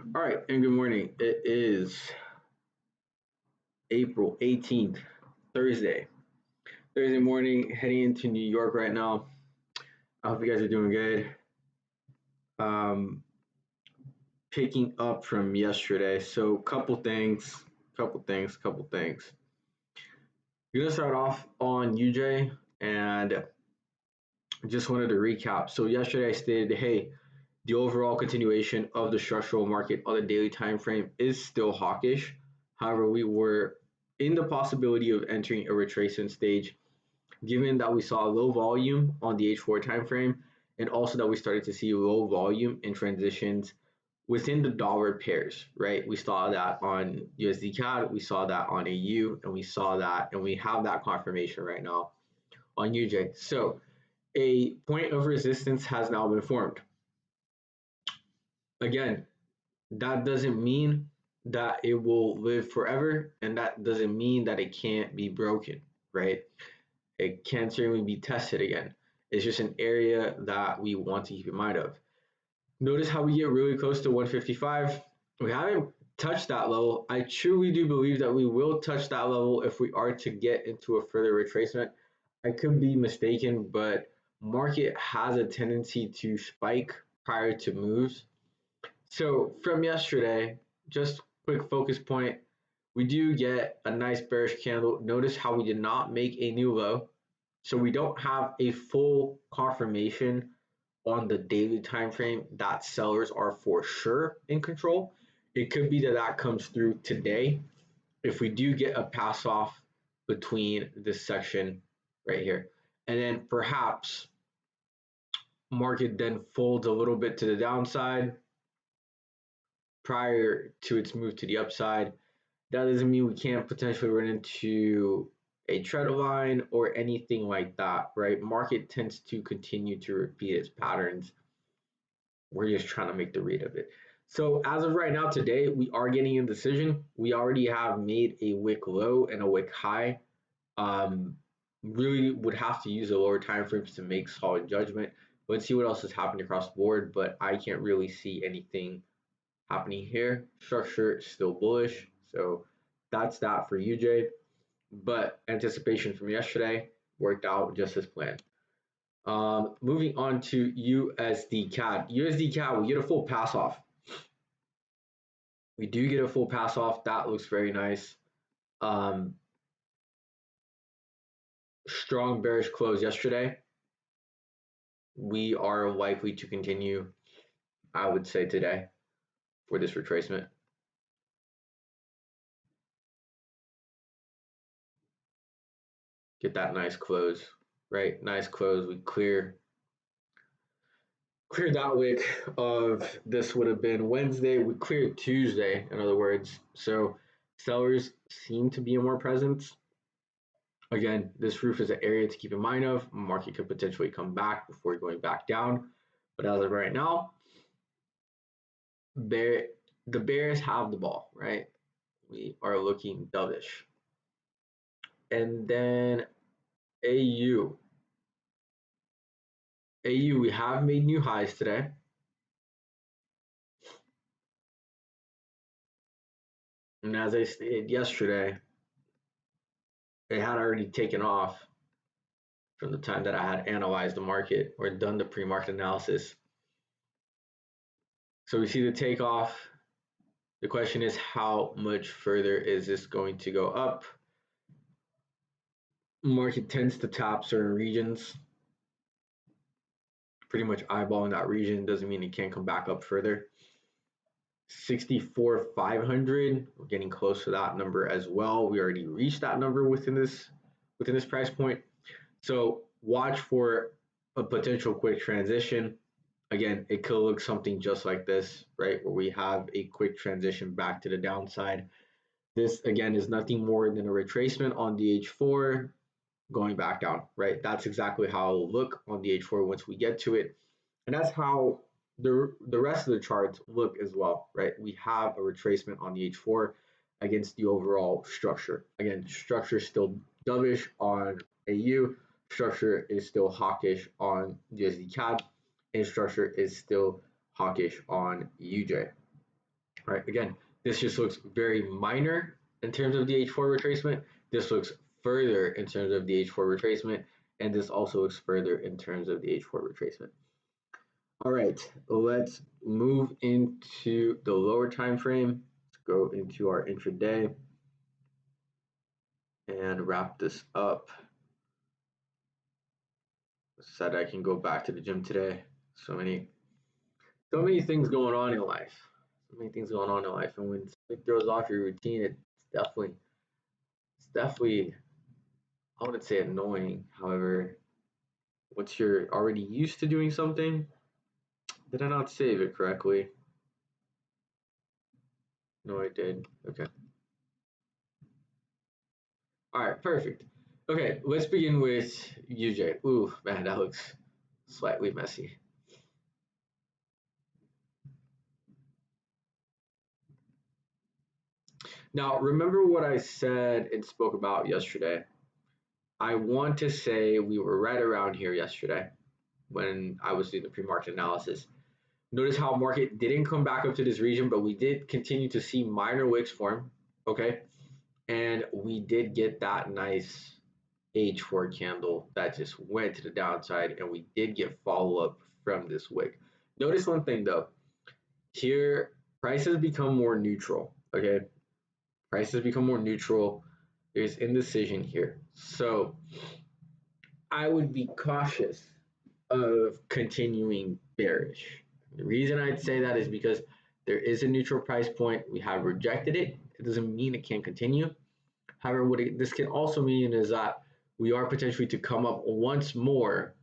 All right, and good morning. It is April 18th, Thursday. Thursday morning, heading into New York right now. I hope you guys are doing good. Um, Picking up from yesterday. So, couple things. We're gonna start off on UJ, and just wanted to recap. So, yesterday I stated, hey, the overall continuation of the structural market on the daily time frame is still hawkish. However, we were in the possibility of entering a retracement stage, given that we saw low volume on the H4 time frame, and also that we started to see low volume in transitions within the dollar pairs, right? We saw that on USD CAD, we saw that on AU, and we have that confirmation right now on UJ. So a point of resistance has now been formed. Again, that doesn't mean that it will live forever, and that doesn't mean that it can't be broken, right? It can certainly be tested again. It's just an area that we want to keep in mind of. Notice how we get really close to 155. We haven't touched that level. I truly do believe that we will touch that level if we are to get into a further retracement. I could be mistaken, but market has a tendency to spike prior to moves. So from yesterday, just quick focus point, we do get a nice bearish candle. Notice how we did not make a new low. So we don't have a full confirmation on the daily time frame that sellers are for sure in control. It could be that that comes through today if we do get a pass off between this section right here. And then perhaps market then folds a little bit to the downside prior to its move to the upside. That doesn't mean we can't potentially run into a trend line or anything like that, right? Market tends to continue to repeat its patterns. We're just trying to make the read of it. So as of right now, today, we are getting a decision. We already have made a wick low and a wick high. Really would have to use the lower time frames to make solid judgment. Let's see what else is happening across the board, but I can't really see anything happening here. Structure is still bullish, so that's that for UJ. But anticipation from yesterday worked out just as planned. Moving on to USD CAD. USD CAD, we get a full pass off. We do get a full pass off. That looks very nice. Strong bearish close yesterday. We are likely to continue, I would say, today for this retracement. Get that nice close, right? Nice close. We clear that wick of this would have been Wednesday. We cleared Tuesday, in other words. So sellers seem to be in more presence. Again, this roof is an area to keep in mind of. Market could potentially come back before going back down. But as of right now, the Bears have the ball, right? We are looking dovish. And then AU. AU, we have made new highs today. And as I stated yesterday, it had already taken off from the time that I had analyzed the market or done the pre-market analysis. So we see the takeoff. The question is, how much further is this going to go up? Market tends to tap certain regions. Pretty much eyeballing that region doesn't mean it can't come back up further. 64,500, we're getting close to that number as well. We already reached that number within this price point. So watch for a potential quick transition. Again, it could look something just like this, right? Where we have a quick transition back to the downside. This again is nothing more than a retracement on the H4 going back down, right? That's exactly how it'll look on the H4 once we get to it. And that's how the rest of the charts look as well, right? We have a retracement on the H4 against the overall structure. Again, structure is still dovish on AU, structure is still hawkish on USD CAD, and structure is still hawkish on UJ. right? Again, this just looks very minor in terms of the H4 retracement. This looks further in terms of the H4 retracement, and this also looks further in terms of the H4 retracement. All right, let's move into the lower time frame. Let's go into our intraday and wrap this up. Said I can go back to the gym today. So many things going on in life. So many things going on in life, and when it throws off your routine, it's definitely I wouldn't say annoying. However, once you're already used to doing something, did I not save it correctly? No, I did. Okay. All right, perfect. Okay, let's begin with UJ. Ooh, man, that looks slightly messy. Now, remember what I said and spoke about yesterday. I want to say we were right around here yesterday when I was doing the pre-market analysis. Notice how market didn't come back up to this region, but we did continue to see minor wicks form, okay? And we did get that nice H4 candle that just went to the downside, and we did get follow-up from this wick. Notice one thing though, here prices become more neutral, okay? Prices become more neutral. There's indecision here. So I would be cautious of continuing bearish. The reason I'd say that is because there is a neutral price point. We have rejected it. It doesn't mean it can't continue. However, this can also mean is that we are potentially to come up once more,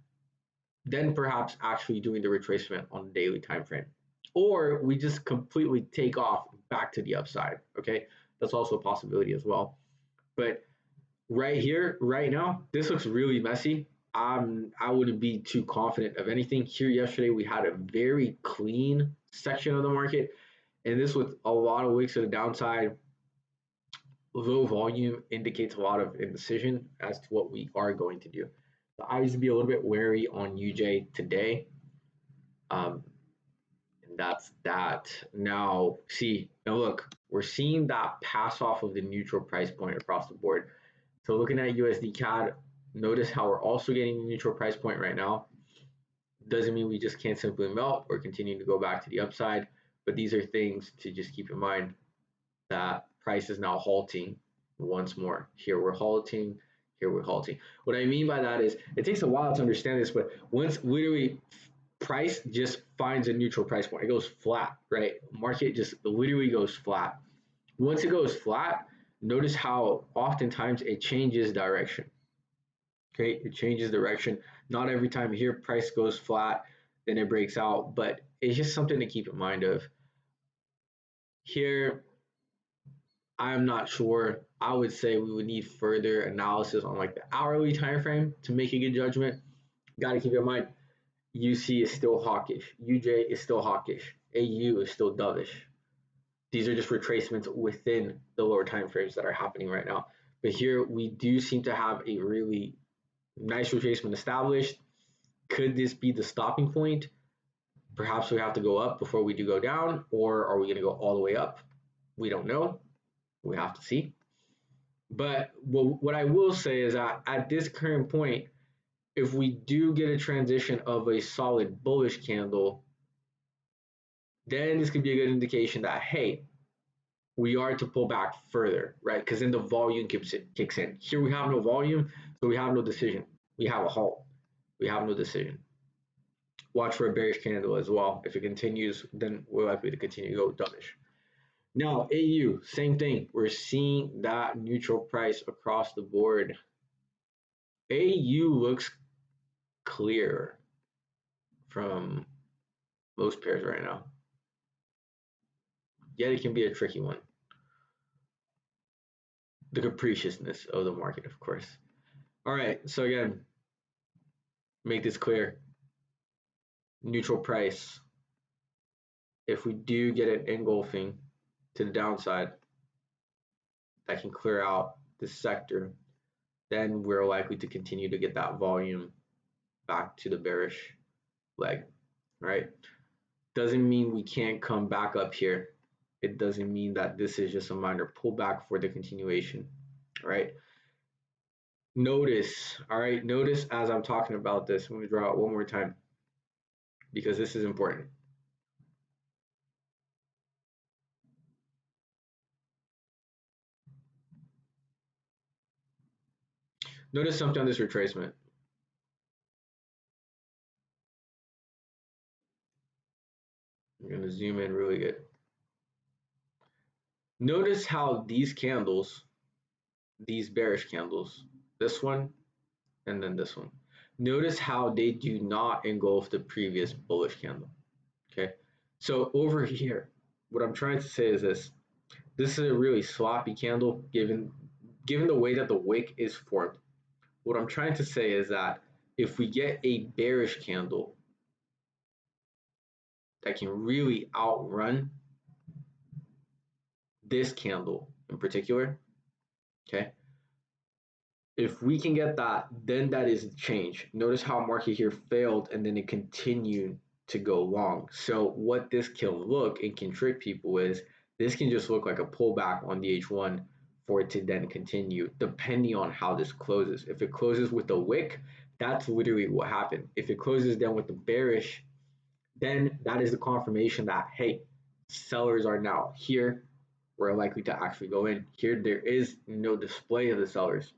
then perhaps actually doing the retracement on the daily time frame. Or we just completely take off back to the upside. Okay, that's also a possibility as well. But right here, right now, this looks really messy. I wouldn't be too confident of anything. Here yesterday, we had a very clean section of the market, and this with a lot of wicks to the downside. Low volume indicates a lot of indecision as to what we are going to do. So I used to be a little bit wary on UJ today. And that's that. Now, look, we're seeing that pass off of the neutral price point across the board. So looking at USD CAD, notice how we're also getting the neutral price point right now. Doesn't mean we just can't simply melt or continue to go back to the upside, but these are things to just keep in mind that price is now halting once more. Here we're halting, here we're halting. What I mean by that is it takes a while to understand this, but once literally price just finds a neutral price point, it goes flat, right? Market just literally goes flat. Once it goes flat, notice how oftentimes it changes direction. Okay, it changes direction. Not every time here price goes flat, then it breaks out, but it's just something to keep in mind of. Here, I'm not sure. I would say we would need further analysis on like the hourly time frame to make a good judgment. Got to keep in mind, UC is still hawkish, UJ is still hawkish, AU is still dovish. These are just retracements within the lower time frames that are happening right now. But here we do seem to have a really nice retracement established. Could this be the stopping point? Perhaps we have to go up before we do go down, or are we going to go all the way up? We don't know. We have to see. But what I will say is that at this current point, if we do get a transition of a solid bullish candle, then this could be a good indication that, hey, we are to pull back further, right? Because then the volume kicks in. Here we have no volume, so we have no decision. We have a halt. We have no decision. Watch for a bearish candle as well. If it continues, then we're likely to continue to go dovish. Now, AU, same thing. We're seeing that neutral price across the board. AU looks clear from most pairs right now. Yet it can be a tricky one. The capriciousness of the market, of course. All right, so again, make this clear. Neutral price. If we do get an engulfing to the downside that can clear out this sector, then we're likely to continue to get that volume back to the bearish leg, right? Doesn't mean we can't come back up here it doesn't mean that this is just a minor pullback for the continuation. All right. Notice, all right, notice as I'm talking about this, I'm going to draw it one more time because this is important. Notice something on this retracement. I'm going to zoom in really good. Notice how these candles, these bearish candles, this one and then this one, notice how they do not engulf the previous bullish candle. Okay, so over here, what I'm trying to say is this is a really sloppy candle given the way that the wick is formed. What I'm trying to say is that if we get a bearish candle that can really outrun this candle in particular, okay, if we can get that, then that is change. Notice how market here failed and then it continued to go long. So what this can look and can trick people is this can just look like a pullback on the H1 for it to then continue depending on how this closes. If it closes with a wick, that's literally what happened. If it closes then with the bearish, then that is the confirmation that, hey, sellers are now here. We're likely to actually go in. Here, there is no display of the sellers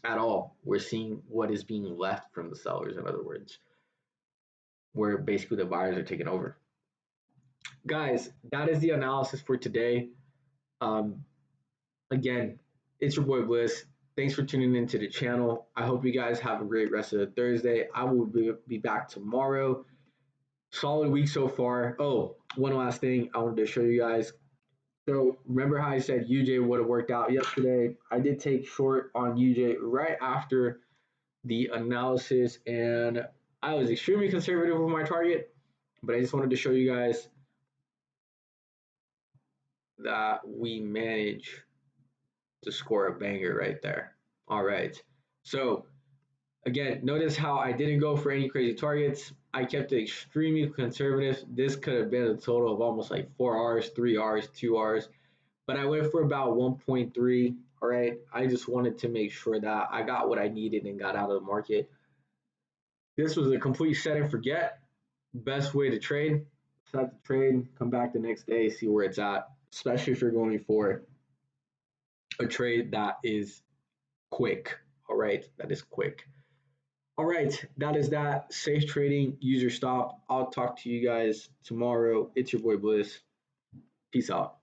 at all. We're seeing what is being left from the sellers, in other words, where basically the buyers are taking over. Guys, that is the analysis for today. Um, Again, it's your boy Bliss. Thanks for tuning into the channel. I hope you guys have a great rest of the Thursday. I will be back tomorrow. Solid week so far. Oh, one last thing I wanted to show you guys. So remember how I said UJ would have worked out yesterday? I did take short on UJ right after the analysis, and I was extremely conservative with my target, but I just wanted to show you guys that we managed to score a banger right there. All right. So again, notice how I didn't go for any crazy targets. I kept it extremely conservative. This could have been a total of almost like 4 Rs, 3 Rs, 2 Rs, but I went for about 1.3. All right. I just wanted to make sure that I got what I needed and got out of the market. This was a complete set and forget. Best way to trade. Set the trade, come back the next day, see where it's at, especially if you're going for a trade that is quick. All right. That is quick. All right, that is that. Safe trading, use your stop. I'll talk to you guys tomorrow. It's your boy Bliss. Peace out.